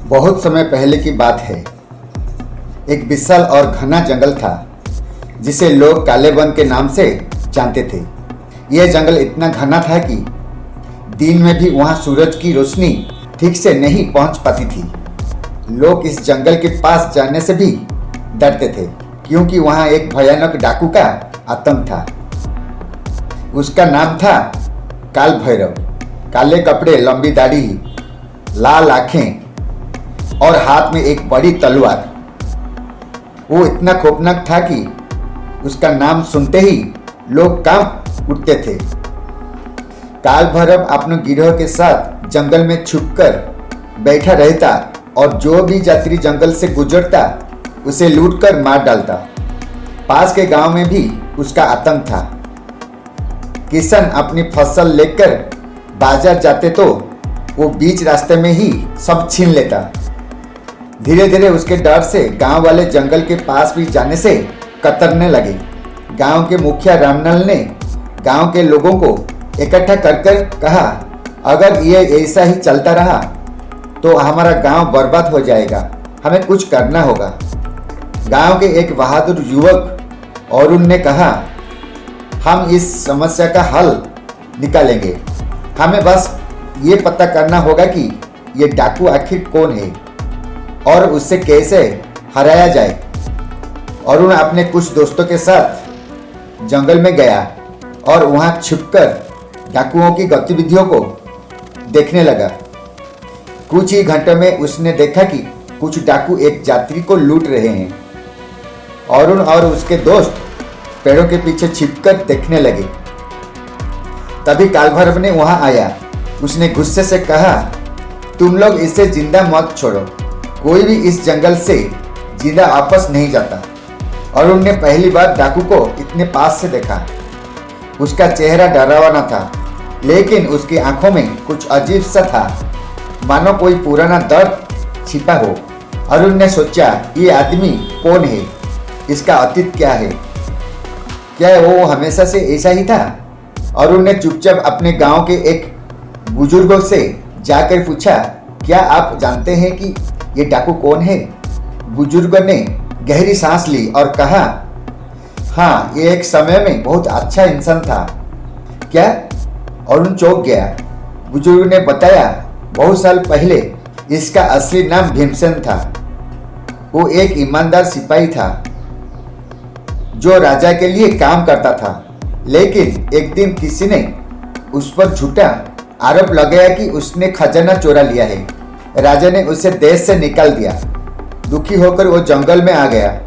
बहुत समय पहले की बात है। एक विशाल और घना जंगल था जिसे लोग काले वन के नाम से जानते थे। यह जंगल इतना घना था कि दिन में भी वहां सूरज की रोशनी ठीक से नहीं पहुंच पाती थी। लोग इस जंगल के पास जाने से भी डरते थे क्योंकि वहां एक भयानक डाकू का आतंक था। उसका नाम था काल भैरव। काले कपड़े, लंबी दाढ़ी, लाल आंखें और हाथ में एक बड़ी तलवार। वो इतना खौफनाक था कि उसका नाम सुनते ही लोग कांप उठते थे। काल भैरव अपने गिरोह के साथ जंगल में छुपकर बैठा रहता और जो भी यात्री जंगल से गुजरता उसे लूटकर मार डालता। पास के गांव में भी उसका आतंक था। किसान अपनी फसल लेकर बाजार जाते तो वो बीच रास्ते में ही सब छीन लेता। धीरे धीरे उसके डर से गांव वाले जंगल के पास भी जाने से कतरने लगे। गांव के मुखिया रामनल ने गांव के लोगों को इकट्ठा कर कहा, अगर ये ऐसा ही चलता रहा तो हमारा गांव बर्बाद हो जाएगा, हमें कुछ करना होगा। गांव के एक बहादुर युवक अरुण ने कहा, हम इस समस्या का हल निकालेंगे। हमें बस ये पता करना होगा कि ये डाकू आखिर कौन है और उससे कैसे हराया जाए। अरुण अपने कुछ दोस्तों के साथ जंगल में गया और वहां छुपकर डाकुओं की गतिविधियों को देखने लगा। कुछ ही घंटों में उसने देखा कि कुछ डाकू एक यात्री को लूट रहे हैं। अरुण और उसके दोस्त पेड़ों के पीछे छिपकर देखने लगे। तभी काल भैरव ने वहां आया। उसने गुस्से से कहा, तुम लोग इसे जिंदा मत छोड़ो, कोई भी इस जंगल से जिंदा वापस नहीं जाता। अरुण ने पहली बार डाकू को इतने पास से देखा। उसका चेहरा डरावना था, लेकिन उसकी आंखों में कुछ अजीब सा था, मानो कोई पुराना दर्द छिपा हो। अरुण ने सोचा, ये आदमी कौन है, इसका अतीत क्या है, क्या वो हमेशा से ऐसा ही था। अरुण ने चुपचाप अपने गांव के एक बुजुर्ग से जाकर पूछा, क्या आप जानते हैं कि ये डाकू कौन है। बुजुर्ग ने गहरी सांस ली और कहा, हाँ, ये एक समय में बहुत अच्छा इंसान था। क्या? अरुण चौंक गया। बुजुर्ग ने बताया, बहुत साल पहले इसका असली नाम भीमसेन था। वो एक ईमानदार सिपाही था जो राजा के लिए काम करता था, लेकिन एक दिन किसी ने उस पर झूठा आरोप लगाया कि उसने खजाना चुरा लिया है। राजा ने उसे देश से निकाल दिया। दुखी होकर वो जंगल में आ गया।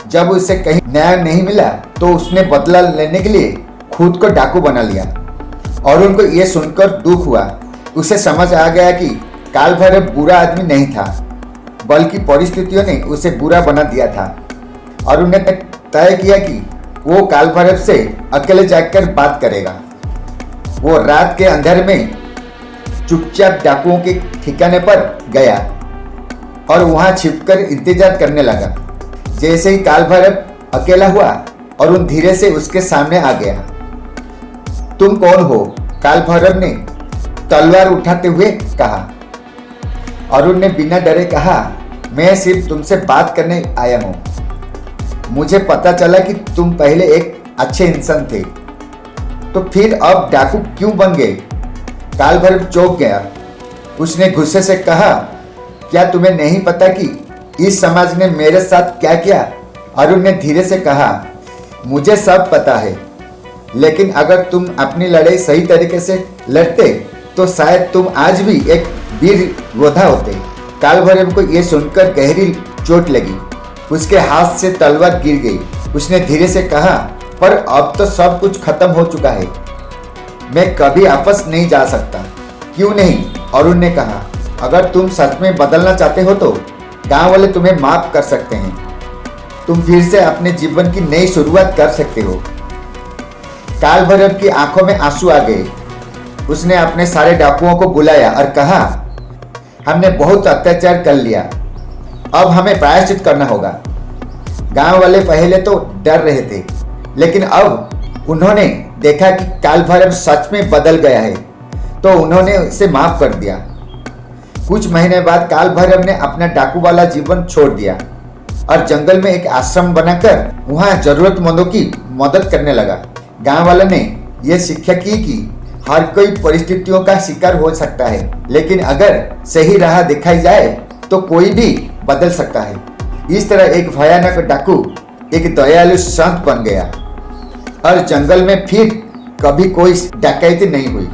जब उसे कहीं न्याय नहीं मिला तो उसने बदला लेने के लिए खुद को डाकू बना लिया। और उनको ये सुनकर दुख हुआ। उसे समझ आ गया कि काल भैरव बुरा आदमी नहीं था, बल्कि परिस्थितियों ने उसे बुरा बना दिया था। और उन्हें तय किया कि वो काल भैरव से अकेले जाकर बात करेगा। वो रात के अंधेरे में चुपचाप डाकुओं के ठिकाने पर गया और वहां छिपकर इंतजार करने लगा। जैसे ही काल भैरव अकेला हुआ, अरुण धीरे से उसके सामने आ गया। तुम कौन हो? काल भैरव ने तलवार उठाते हुए कहा। अरुण ने बिना डरे कहा, मैं सिर्फ तुमसे बात करने आया हूं। मुझे पता चला कि तुम पहले एक अच्छे इंसान थे, तो फिर अब डाकू क्यों बन गए? काल भैरव चौंक गया। उसने गुस्से से कहा, क्या तुम्हें नहीं पता कि इस समाज ने मेरे साथ क्या किया? अरुण ने धीरे से कहा, मुझे सब पता है, लेकिन अगर तुम अपनी लड़ाई सही तरीके से लड़ते तो शायद तुम आज भी एक वीर योद्धा होते। काल भैरव को यह सुनकर गहरी चोट लगी। उसके हाथ से तलवार गिर गई। उसने धीरे से कहा, पर अब तो सब कुछ खत्म हो चुका है, मैं कभी वापस नहीं जा सकता। क्यों नहीं? अरुण ने कहा, अगर तुम सच में बदलना चाहते हो तो गांव वाले तुम्हें माफ कर सकते हैं। तुम फिर से अपने जीवन की नई शुरुआत कर सकते हो। काल भैरव की आंखों में आंसू आ गए। उसने अपने सारे डाकुओं को बुलाया और कहा, हमने बहुत अत्याचार कर लिया, अब हमें प्रायश्चित करना होगा। गांव वाले पहले तो डर रहे थे, लेकिन अब उन्होंने देखा कि काल भैरव सच में बदल गया है, तो उन्होंने उसे माफ कर दिया। कुछ महीने बाद काल भैरव ने अपना डाकू वाला जीवन छोड़ दिया और जंगल में एक आश्रम बनाकर वहां जरूरतमंदों की मदद करने लगा। गांव वालों ने यह शिक्षा की कि हर कोई परिस्थितियों का शिकार हो सकता है, लेकिन अगर सही राह दिखाई जाए तो कोई भी बदल सकता है। इस तरह एक भयानक डाकू एक दयालु संत बन गया और जंगल में फिर कभी कोई डकैती नहीं हुई।